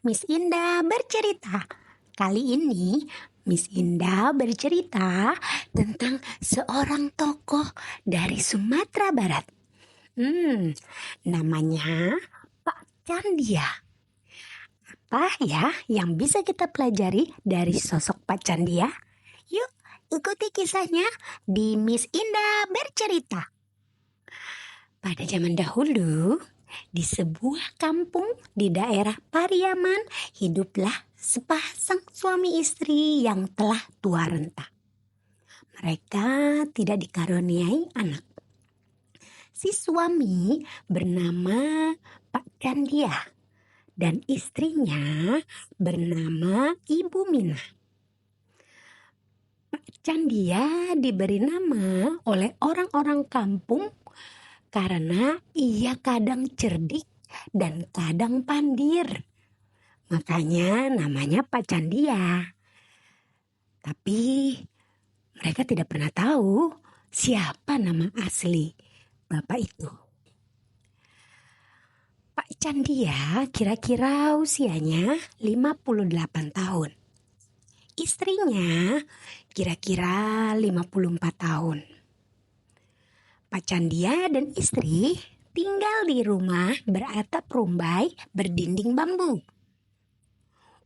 Miss Indah bercerita. Kali ini Miss Indah bercerita tentang seorang tokoh dari Sumatera Barat. Namanya Pak Candia. Apa ya yang bisa kita pelajari dari sosok Pak Candia? Yuk ikuti kisahnya di Miss Indah bercerita. Pada zaman dahulu, di sebuah kampung di daerah Pariaman, hiduplah sepasang suami istri yang telah tua renta. Mereka tidak dikaruniai anak. Si suami bernama Pak Candia dan istrinya bernama Ibu Mina. Pak Candia diberi nama oleh orang-orang kampung karena ia kadang cerdik dan kadang pandir. Makanya namanya Pak Candia. Tapi mereka tidak pernah tahu siapa nama asli bapak itu. Pak Candia kira-kira usianya 58 tahun. Istrinya kira-kira 54 tahun. Pak Candia dan istri tinggal di rumah beratap rumbai berdinding bambu.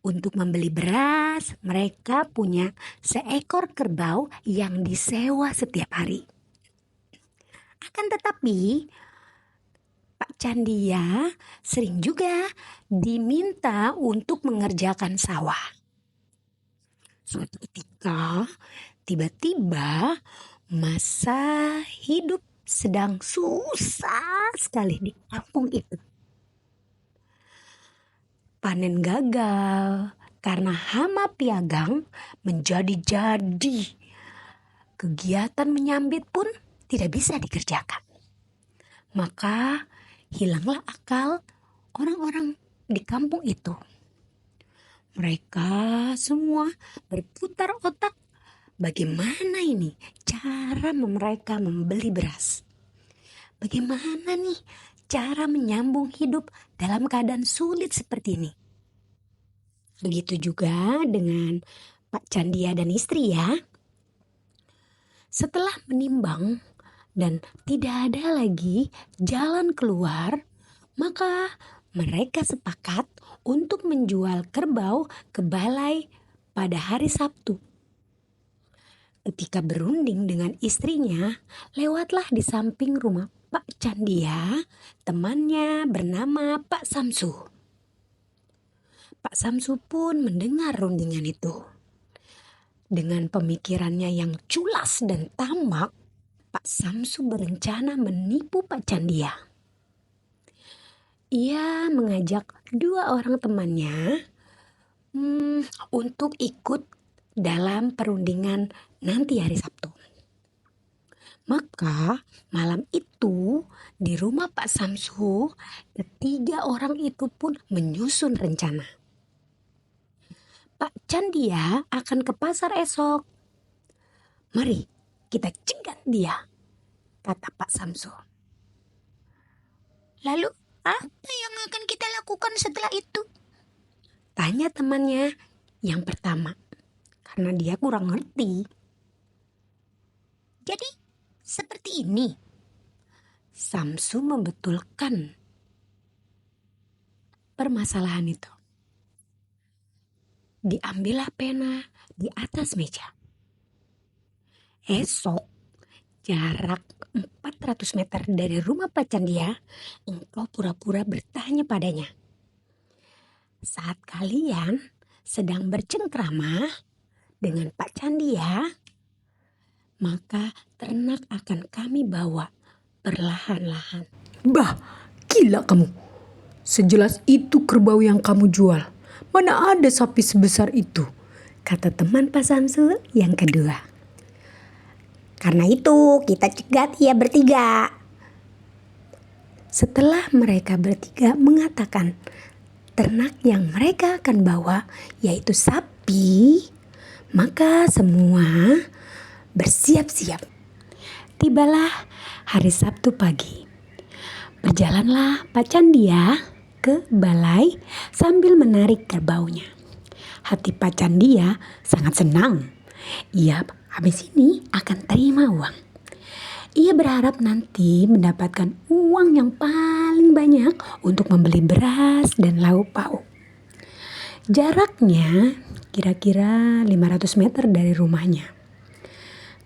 Untuk membeli beras, mereka punya seekor kerbau yang disewa setiap hari. Akan tetapi, Pak Candia sering juga diminta untuk mengerjakan sawah. Suatu ketika, tiba-tiba masa hidup sedang susah sekali di kampung itu. Panen gagal karena hama piagang menjadi-jadi. Kegiatan menyambit pun tidak bisa dikerjakan. Maka hilanglah akal orang-orang di kampung itu. Mereka semua berputar otak. Bagaimana ini cara mereka membeli beras? Bagaimana nih cara menyambung hidup dalam keadaan sulit seperti ini? Begitu juga dengan Pak Candia dan istri ya. Setelah menimbang dan tidak ada lagi jalan keluar, maka mereka sepakat untuk menjual kerbau ke balai pada hari Sabtu. Ketika berunding dengan istrinya, lewatlah di samping rumah Pak Candia, temannya bernama Pak Samsu. Pak Samsu pun mendengar rundingan itu. Dengan pemikirannya yang culas dan tamak, Pak Samsu berencana menipu Pak Candia. Ia mengajak dua orang temannya untuk ikut dalam perundingan nanti hari Sabtu. Maka malam itu di rumah Pak Samsu, ketiga orang itu pun menyusun rencana. Pak Candia akan ke pasar esok. Mari kita cegat dia, kata Pak Samsu. Lalu apa yang akan kita lakukan setelah itu? Tanya temannya yang pertama, karena dia kurang ngerti. Jadi seperti ini. Samsu membetulkan permasalahan itu. Diambillah pena di atas meja. Esok, jarak 400 meter dari rumah Pak Candia, engkau pura-pura bertanya padanya. Saat kalian sedang bercengkrama dengan Pak Candia, maka ternak akan kami bawa perlahan-lahan. Bah, gila kamu. Sejelas itu kerbau yang kamu jual. Mana ada sapi sebesar itu? Kata teman Pak Samsu yang kedua. Karena itu kita cegat ia bertiga. Setelah mereka bertiga mengatakan ternak yang mereka akan bawa yaitu sapi, maka semua bersiap-siap. Tibalah hari Sabtu pagi. Berjalanlah Pak Candia ke balai sambil menarik kerbaunya. Hati Pak Candia sangat senang. Ia habis ini akan terima uang. Ia berharap nanti mendapatkan uang yang paling banyak untuk membeli beras dan lauk pauk. Jaraknya kira-kira 500 meter dari rumahnya.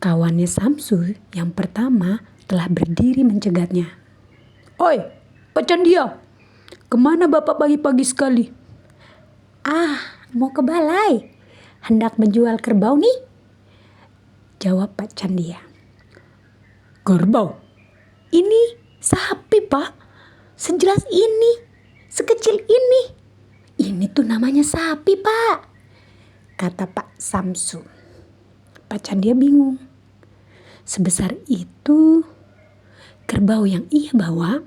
Kawannya Samsu yang pertama telah berdiri mencegatnya. Oi, Pak Candia, kemana Bapak pagi-pagi sekali? Mau ke balai. Hendak menjual kerbau nih. Jawab Pak Candia. Kerbau? Ini sapi, Pak. Sejelas ini. Sekecil ini. Ini tuh namanya sapi, Pak. Kata Pak Samsu. Pak Candia bingung. Sebesar itu kerbau yang ia bawa.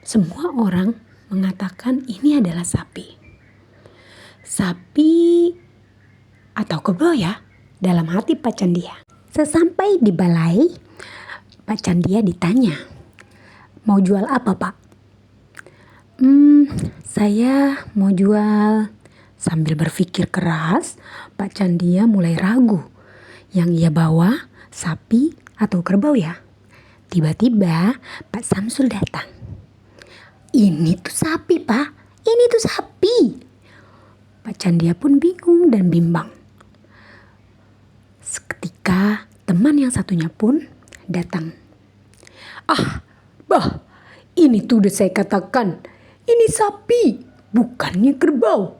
Semua orang mengatakan ini adalah sapi. Sapi atau kerbau ya? Dalam hati Pak Candia. Sesampai di balai, Pak Candia ditanya, mau jual apa, Pak? Saya mau jual. Sambil berpikir keras, Pak Candia mulai ragu. Yang ia bawa sapi atau kerbau ya? Tiba-tiba Pak Samsul datang. Ini tuh sapi, Pak. Ini tuh sapi. Pak Candia pun bingung dan bimbang. Seketika teman yang satunya pun datang. Bah, ini tuh udah saya katakan. Ini sapi, bukannya kerbau.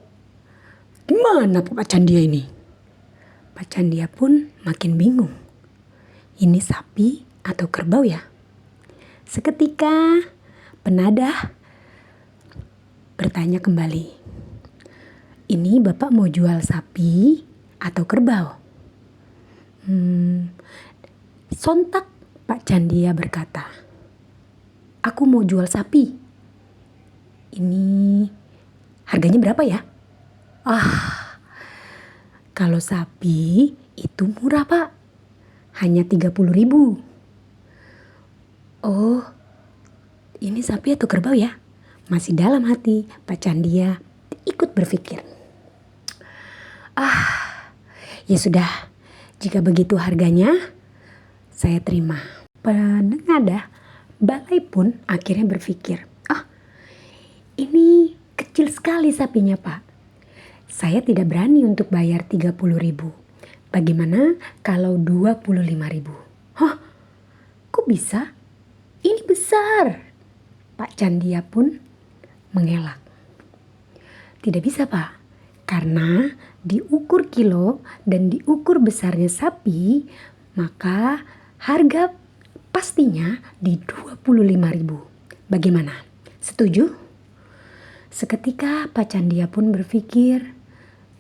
Gimana Pak Candia ini? Pak Candia pun makin bingung. Ini sapi atau kerbau ya? Seketika penadah bertanya kembali. Ini Bapak mau jual sapi atau kerbau? Sontak Pak Candia berkata, aku mau jual sapi. Ini harganya berapa ya? Kalau sapi itu murah, Pak. Hanya 30.000. Oh, ini sapi atau kerbau ya? Masih dalam hati Pak Candia ikut berpikir. Ya sudah, jika begitu harganya, saya terima. Penadah balai pun akhirnya berpikir, ini kecil sekali sapinya, Pak. Saya tidak berani untuk bayar 30.000. Bagaimana kalau 25.000? Kok bisa? Ini besar. Pak Candia pun mengelak. Tidak bisa, Pak. Karena diukur kilo dan diukur besarnya sapi, maka harga pastinya di 25.000. Bagaimana? Setuju? Seketika Pak Candia pun berpikir,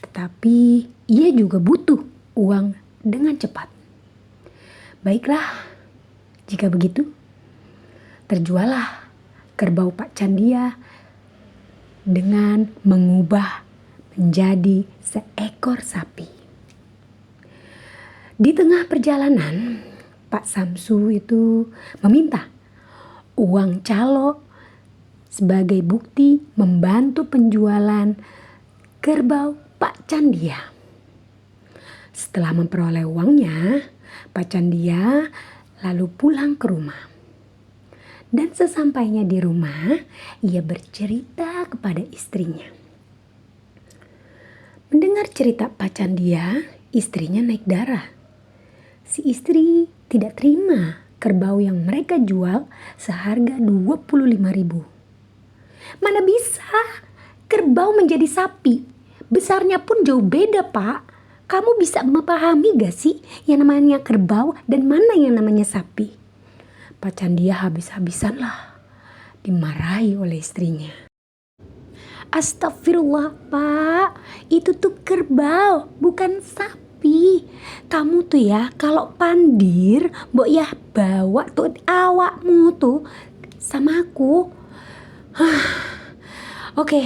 tetapi ia juga butuh uang dengan cepat. Baiklah, jika begitu, terjualah kerbau Pak Candia dengan mengubah menjadi seekor sapi. Di tengah perjalanan, Pak Samsu itu meminta uang calo sebagai bukti membantu penjualan kerbau Pak Candia. Setelah memperoleh uangnya, Pak Candia lalu pulang ke rumah. Dan sesampainya di rumah, ia bercerita kepada istrinya. Mendengar cerita Pak Candia, istrinya naik darah. Si istri tidak terima kerbau yang mereka jual seharga 25.000. Mana bisa kerbau menjadi sapi? Besarnya pun jauh beda, Pak. Kamu bisa memahami gak sih yang namanya kerbau dan mana yang namanya sapi? Pak Candia habis-habisan lah dimarahi oleh istrinya. Astagfirullah, Pak. Itu tuh kerbau, bukan sapi. Kamu tuh ya kalau pandir, mbok ya bawa tuh awakmu tuh sama aku. Oke,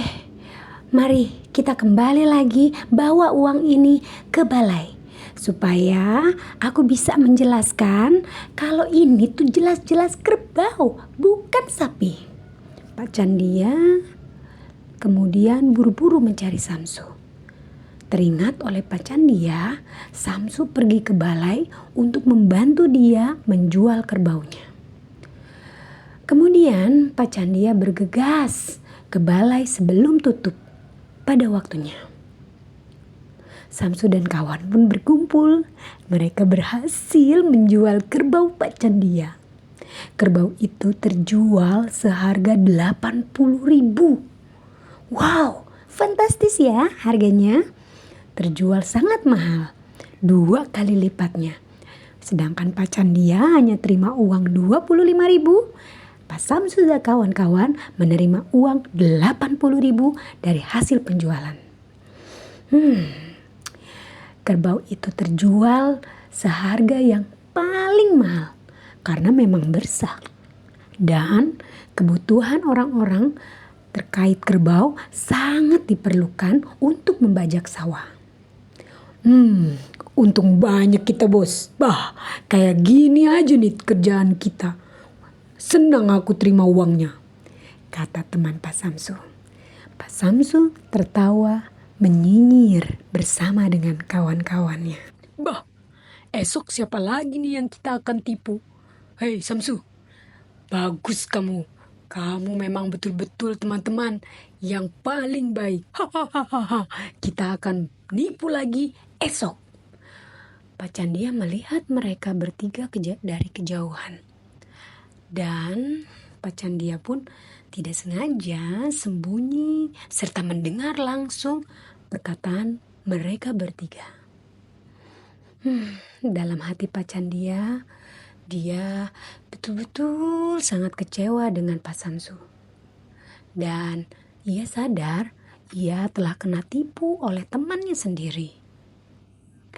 mari kita kembali lagi bawa uang ini ke balai. Supaya aku bisa menjelaskan kalau ini tuh jelas-jelas kerbau, bukan sapi. Pak Candia kemudian buru-buru mencari Samsu. Teringat oleh Pak Candia, Samsu pergi ke balai untuk membantu dia menjual kerbaunya. Kemudian Pak Candia bergegas ke balai sebelum tutup pada waktunya. Samsu dan kawan pun berkumpul. Mereka berhasil menjual kerbau Pak Candia. Kerbau itu terjual seharga 80.000. Wow, fantastis ya harganya. Terjual sangat mahal, 2 kali lipatnya. Sedangkan Pak Candia hanya terima uang 25.000. Pak Samsu dan kawan-kawan menerima uang 80.000 dari hasil penjualan. Kerbau itu terjual seharga yang paling mahal karena memang bersah. Dan kebutuhan orang-orang terkait kerbau sangat diperlukan untuk membajak sawah. Untung banyak kita, bos. Kayak gini aja nih kerjaan kita. Senang aku terima uangnya, kata teman Pak Samsu. Pak Samsu tertawa menyinyir bersama dengan kawan-kawannya. Esok siapa lagi nih yang kita akan tipu? Hei Samsu, bagus kamu. Kamu memang betul-betul teman-teman yang paling baik. Kita akan nipu lagi esok. Pak Candia melihat mereka bertiga dari kejauhan. Dan Pak Candia pun tidak sengaja sembunyi serta mendengar langsung perkataan mereka bertiga. Dalam hati Pak Candia, dia betul-betul sangat kecewa dengan Pak Samsu. Dan ia sadar ia telah kena tipu oleh temannya sendiri.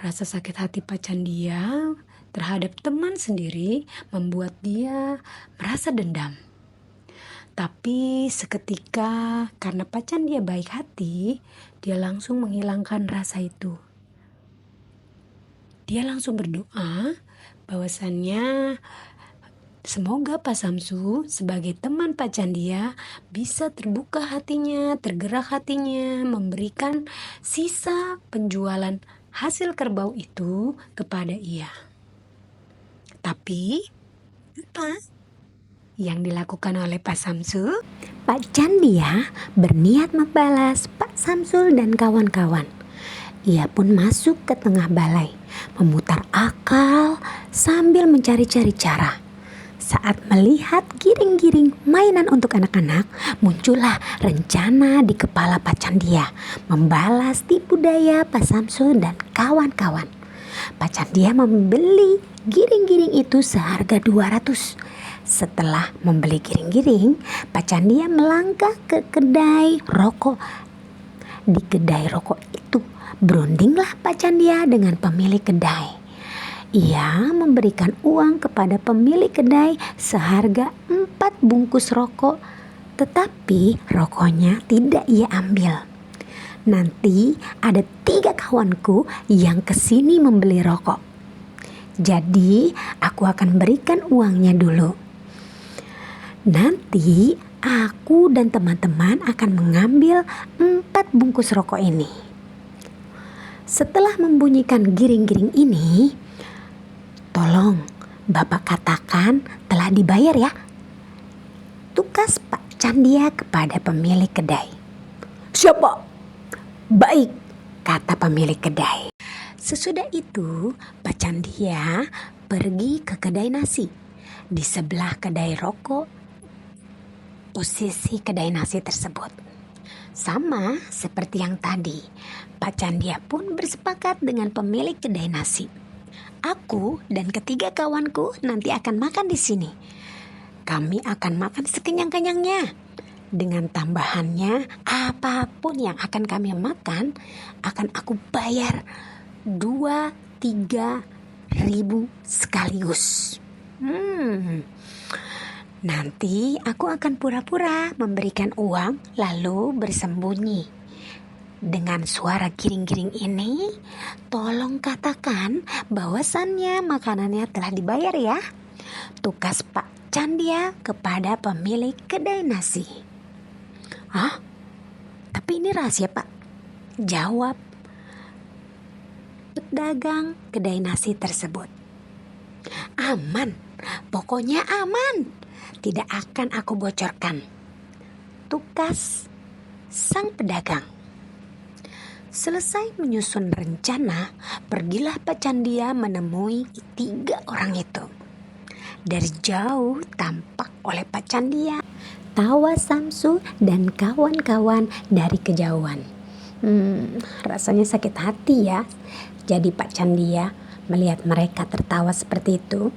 Rasa sakit hati Pak Candia terhadap teman sendiri membuat dia merasa dendam. Tapi seketika karena Pak Candia baik hati, dia langsung menghilangkan rasa itu. Dia langsung berdoa bahwasannya semoga Pak Samsu sebagai teman Pak Candia bisa terbuka hatinya, tergerak hatinya, memberikan sisa penjualan hasil kerbau itu kepada ia. Tapi apa yang dilakukan oleh Pak Samsu? Pak Candia berniat membalas Pak Samsul dan kawan-kawan. Ia pun masuk ke tengah balai, memutar akal sambil mencari-cari cara. Saat melihat giring-giring mainan untuk anak-anak, muncullah rencana di kepala Pak Candia membalas tipu daya Pak Samsul dan kawan-kawan. Pak Candia membeli giring-giring itu seharga 200. Setelah membeli giring-giring, Pak Candia melangkah ke kedai rokok. Di kedai rokok itu berundinglah Pak Candia dengan pemilik kedai. Ia memberikan uang kepada pemilik kedai seharga 4 bungkus rokok, tetapi rokoknya tidak ia ambil. Nanti ada 3 kawanku yang kesini membeli rokok. Jadi aku akan berikan uangnya dulu. Nanti aku dan teman-teman akan mengambil 4 bungkus rokok ini. Setelah membunyikan giring-giring ini, tolong Bapak katakan telah dibayar ya, tukas Pak Candia kepada pemilik kedai. Siapa? Baik, kata pemilik kedai. Sesudah itu Pak Candia pergi ke kedai nasi. Di sebelah kedai rokok, posisi kedai nasi tersebut sama seperti yang tadi. Pak Candia pun bersepakat dengan pemilik kedai nasi. Aku dan ketiga kawanku nanti akan makan di sini. Kami akan makan sekenyang-kenyangnya. Dengan tambahannya, apapun yang akan kami makan akan aku bayar 2-3 ribu sekaligus. Nanti aku akan pura-pura memberikan uang lalu bersembunyi. Dengan suara giring-giring ini, tolong katakan bahwasannya makanannya telah dibayar ya. Tukas Pak Candia kepada pemilik kedai nasi. "Hah? Tapi ini rahasia, Pak," jawab pedagang kedai nasi tersebut. "Aman, pokoknya aman. Tidak akan aku bocorkan," tukas sang pedagang. Selesai menyusun rencana, pergilah Pak Candia menemui 3 orang itu. Dari jauh tampak oleh Pak Candia tawa Samsu dan kawan-kawan dari kejauhan. Rasanya sakit hati ya. Jadi Pak Candia melihat mereka tertawa seperti itu.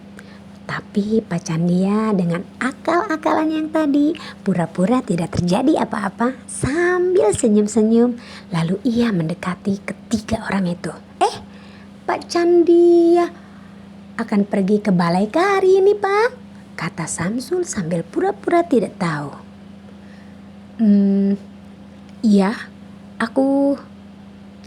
Tapi Pak Candia dengan akal-akalan yang tadi pura-pura tidak terjadi apa-apa sambil senyum-senyum. Lalu ia mendekati ketiga orang itu. Pak Candia akan pergi ke balai hari ini, Pak," kata Samsul sambil pura-pura tidak tahu. Iya, aku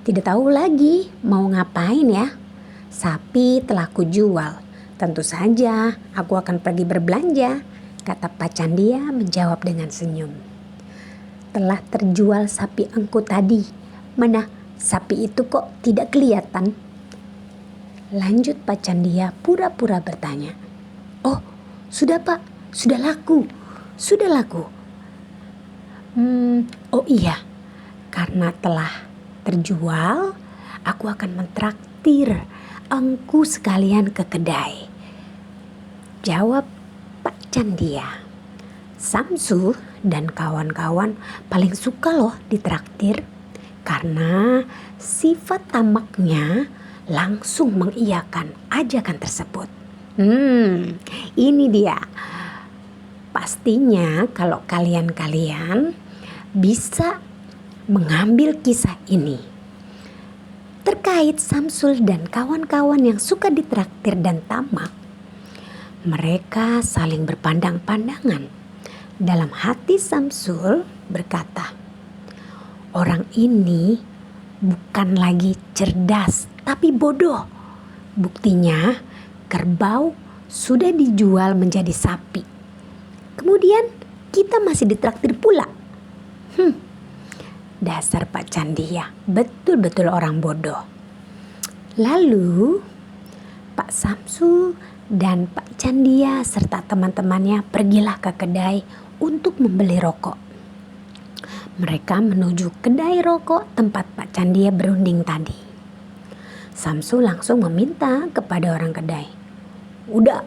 tidak tahu lagi mau ngapain ya. Sapi telah kujual. Tentu saja aku akan pergi berbelanja, kata Pak Candia menjawab dengan senyum. Telah terjual sapi engkau tadi. Mana sapi itu kok tidak kelihatan? Lanjut Pak Candia pura-pura bertanya. Oh, sudah Pak, sudah laku. Oh iya, karena telah terjual, aku akan mentraktir engkau sekalian ke kedai, jawab Pak Candia. Samsu dan kawan-kawan paling suka loh ditraktir karena sifat tamaknya langsung mengiyakan ajakan tersebut. Ini dia. Pastinya kalau kalian bisa mengambil kisah ini terkait Samsul dan kawan-kawan yang suka ditraktir dan tamak. Mereka saling berpandang-pandangan. Dalam hati Samsul berkata, orang ini bukan lagi cerdas tapi bodoh. Buktinya kerbau sudah dijual menjadi sapi. Kemudian kita masih ditraktir pula. Dasar Pak Candia, betul-betul orang bodoh. Lalu Pak Samsu dan Pak Candia serta teman-temannya pergilah ke kedai untuk membeli rokok. Mereka menuju kedai rokok tempat Pak Candia berunding tadi. Samsu langsung meminta kepada orang kedai. Udah,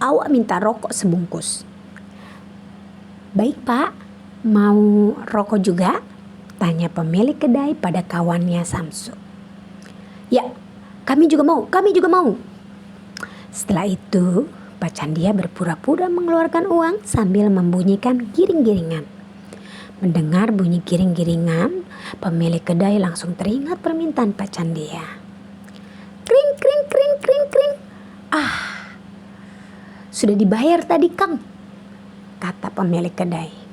awak minta rokok sebungkus. Baik Pak, mau rokok juga? Tanya pemilik kedai pada kawannya Samsu. Ya, kami juga mau. Setelah itu, Pak Candia berpura-pura mengeluarkan uang sambil membunyikan giring-giringan. Mendengar bunyi giring-giringan, pemilik kedai langsung teringat permintaan Pak Candia. Kring, kring, kring, kring, kring. Sudah dibayar tadi, Kang, kata pemilik kedai.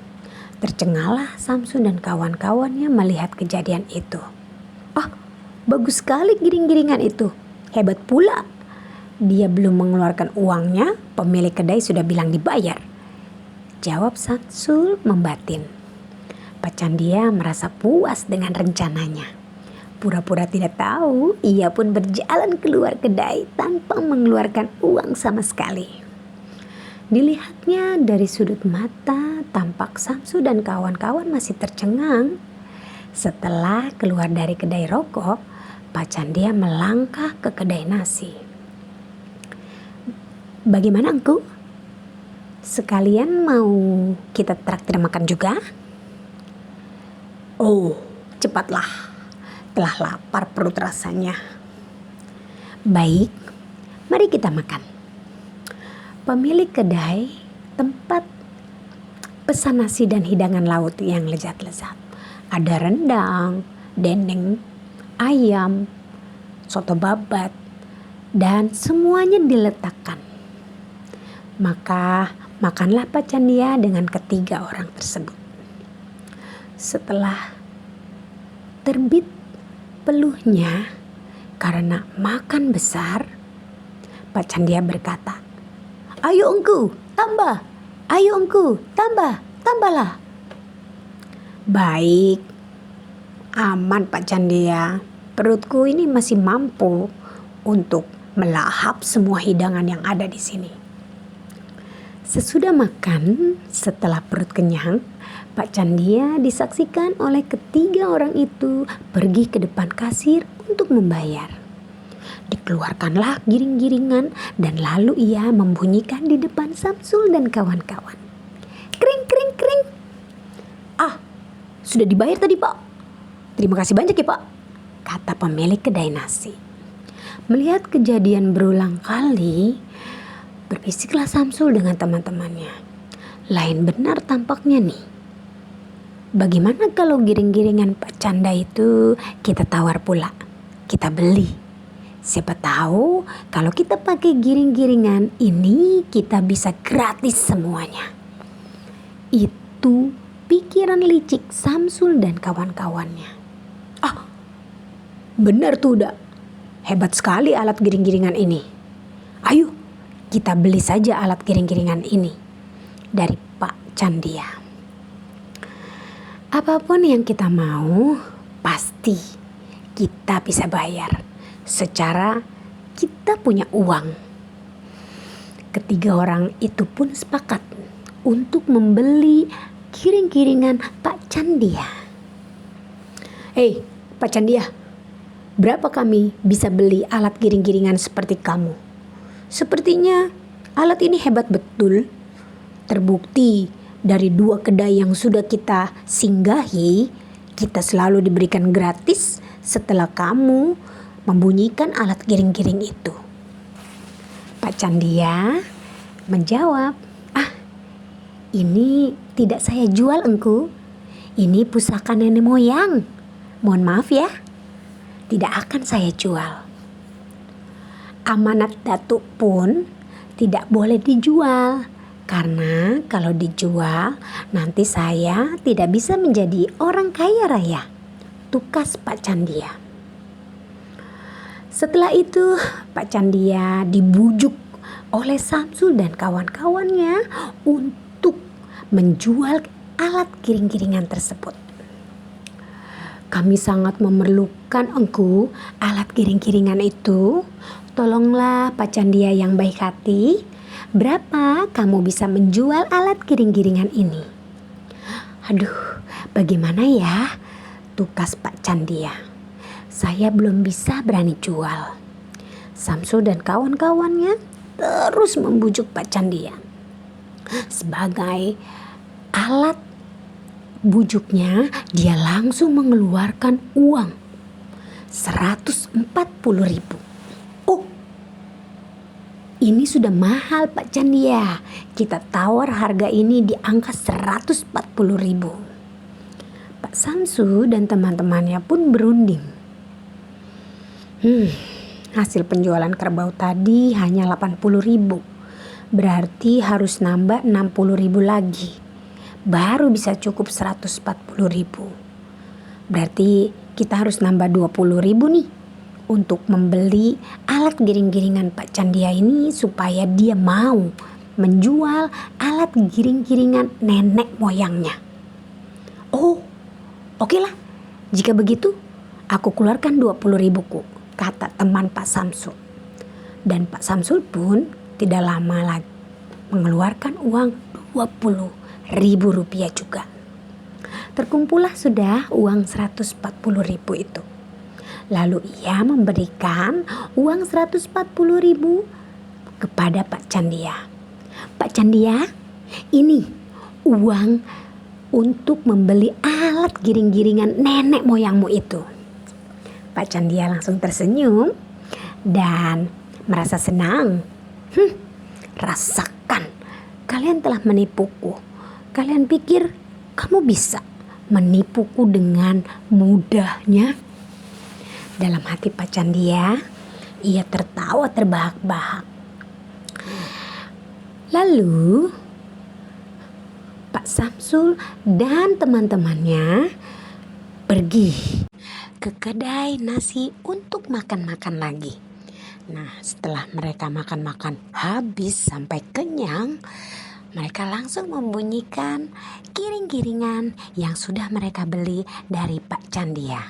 Tercengalah Samsu dan kawan-kawannya melihat kejadian itu. Bagus sekali giring-giringan itu. Hebat pula. Dia belum mengeluarkan uangnya, pemilik kedai sudah bilang dibayar, jawab Samsul membatin. Pak Candia merasa puas dengan rencananya. Pura-pura tidak tahu, ia pun berjalan keluar kedai tanpa mengeluarkan uang sama sekali. Dilihatnya dari sudut mata, tampak Samsu dan kawan-kawan masih tercengang. Setelah keluar dari kedai rokok, Pak Candia melangkah ke kedai nasi. Bagaimana engkau? Sekalian mau kita traktir makan juga? Oh, cepatlah. Telah lapar perut rasanya. Baik, mari kita makan. Pemilik kedai tempat pesan nasi dan hidangan laut yang lezat-lezat. Ada rendang, dendeng, ayam, soto babat, dan semuanya diletakkan. Maka makanlah Pak Candia dengan ketiga orang tersebut. Setelah terbit peluhnya karena makan besar, Pak Candia berkata, Ayo engkau, tambah. Tambahlah. Baik, aman Pak Candia. Perutku ini masih mampu untuk melahap semua hidangan yang ada di sini. Sesudah makan, setelah perut kenyang, Pak Candia disaksikan oleh ketiga orang itu pergi ke depan kasir untuk membayar. Dikeluarkanlah giring-giringan dan lalu ia membunyikan di depan Samsul dan kawan-kawan. Kring, kring, kring. Ah, sudah dibayar tadi Pak. Terima kasih banyak ya Pak, kata pemilik kedai nasi. Melihat kejadian berulang kali, berbisiklah Samsul dengan teman-temannya. Lain benar tampaknya nih. Bagaimana kalau giring-giringan Pak Canda itu kita tawar pula, kita beli. Siapa tahu kalau kita pakai giring-giringan ini kita bisa gratis semuanya. Itu pikiran licik Samsul dan kawan-kawannya. Ah, benar tuh udah. Hebat sekali alat giring-giringan ini. Ayo, kita beli saja alat giring-giringan ini dari Pak Candia. Apapun yang kita mau, pasti kita bisa bayar secara kita punya uang. Ketiga orang itu pun sepakat untuk membeli giring-giringan Pak Candia. Hei, Pak Candia, berapa kami bisa beli alat giring-giringan seperti kamu? Sepertinya alat ini hebat betul. Terbukti dari 2 kedai yang sudah kita singgahi, kita selalu diberikan gratis setelah kamu membunyikan alat giring-giring itu. Pak Candia menjawab, ini tidak saya jual engku. Ini pusaka nenek moyang. Mohon maaf ya, tidak akan saya jual. Amanat datuk pun tidak boleh dijual. Karena kalau dijual, nanti saya tidak bisa menjadi orang kaya raya. Tukas Pak Candia. Setelah itu, Pak Candia dibujuk oleh Samsul dan kawan-kawannya untuk menjual alat giring-giringan tersebut. Kami sangat memerlukan engkau alat giring-giringan itu. Tolonglah Pak Candia yang baik hati. Berapa kamu bisa menjual alat giring-giringan ini? Aduh, bagaimana ya? Tukas Pak Candia. Saya belum bisa berani jual. Samsul dan kawan-kawannya terus membujuk Pak Candia. Sebagai alat bujuknya, dia langsung mengeluarkan uang 140.000. Ini sudah mahal Pak Candia. Kita tawar harga ini di angka 140.000. Pak Samsu dan teman-temannya pun berunding. Hasil penjualan kerbau tadi hanya 80.000. Berarti harus nambah 60.000 lagi. Baru bisa cukup 140.000. Berarti kita harus nambah 20.000 nih. Untuk membeli alat giring-giringan Pak Candia ini supaya dia mau menjual alat giring-giringan nenek moyangnya. Oh, oke lah. Jika begitu, aku keluarkan 20.000ku, kata teman Pak Samsul. Dan Pak Samsul pun tidak lama lagi mengeluarkan uang 20.000 rupiah juga. Terkumpullah sudah uang 140.000 itu. Lalu ia memberikan uang 140.000 kepada Pak Candia. Pak Candia, ini uang untuk membeli alat giring-giringan nenek moyangmu itu. Pak Candia langsung tersenyum dan merasa senang. Rasakan, kalian telah menipuku. Kalian pikir kamu bisa menipuku dengan mudahnya? Dalam hati Pak Candia, ia tertawa terbahak-bahak. Lalu Pak Samsul dan teman-temannya pergi ke kedai nasi untuk makan-makan lagi. Nah, setelah mereka makan-makan habis sampai kenyang, mereka langsung membunyikan giring-giringan yang sudah mereka beli dari Pak Candia.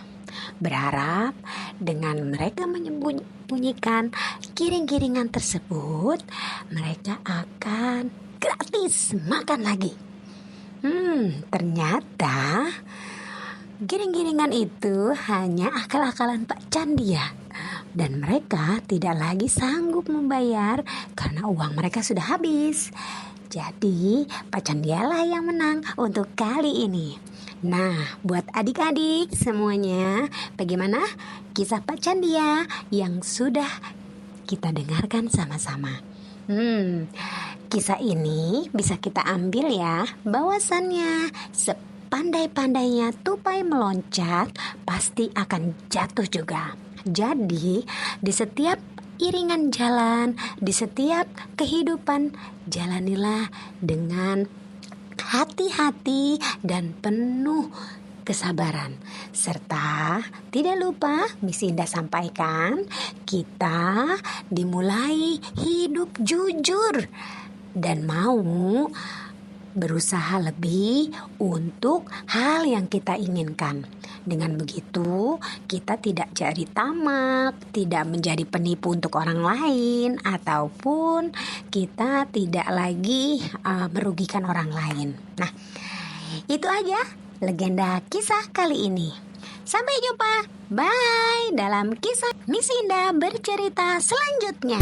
Berharap dengan mereka menyembunyikan giring-giringan tersebut, mereka akan gratis makan lagi. Ternyata giring-giringan itu hanya akal-akalan Pak Candia. Dan mereka tidak lagi sanggup membayar karena uang mereka sudah habis. Jadi Pak Candialah yang menang untuk kali ini. Nah, buat adik-adik semuanya, bagaimana kisah Pak Candia yang sudah kita dengarkan sama-sama? Kisah ini bisa kita ambil ya, bahwasannya sepandai-pandainya tupai meloncat pasti akan jatuh juga. Jadi di setiap iringan jalan, di setiap kehidupan, jalanilah dengan hati-hati dan penuh kesabaran. Serta tidak lupa Miss Indah sampaikan, kita dimulai hidup jujur dan mau berusaha lebih untuk hal yang kita inginkan. Dengan begitu, kita tidak jadi tamak, tidak menjadi penipu untuk orang lain, ataupun kita tidak lagi merugikan orang lain. Nah, itu aja legenda kisah kali ini. Sampai jumpa, bye, dalam kisah Miss Indah bercerita selanjutnya.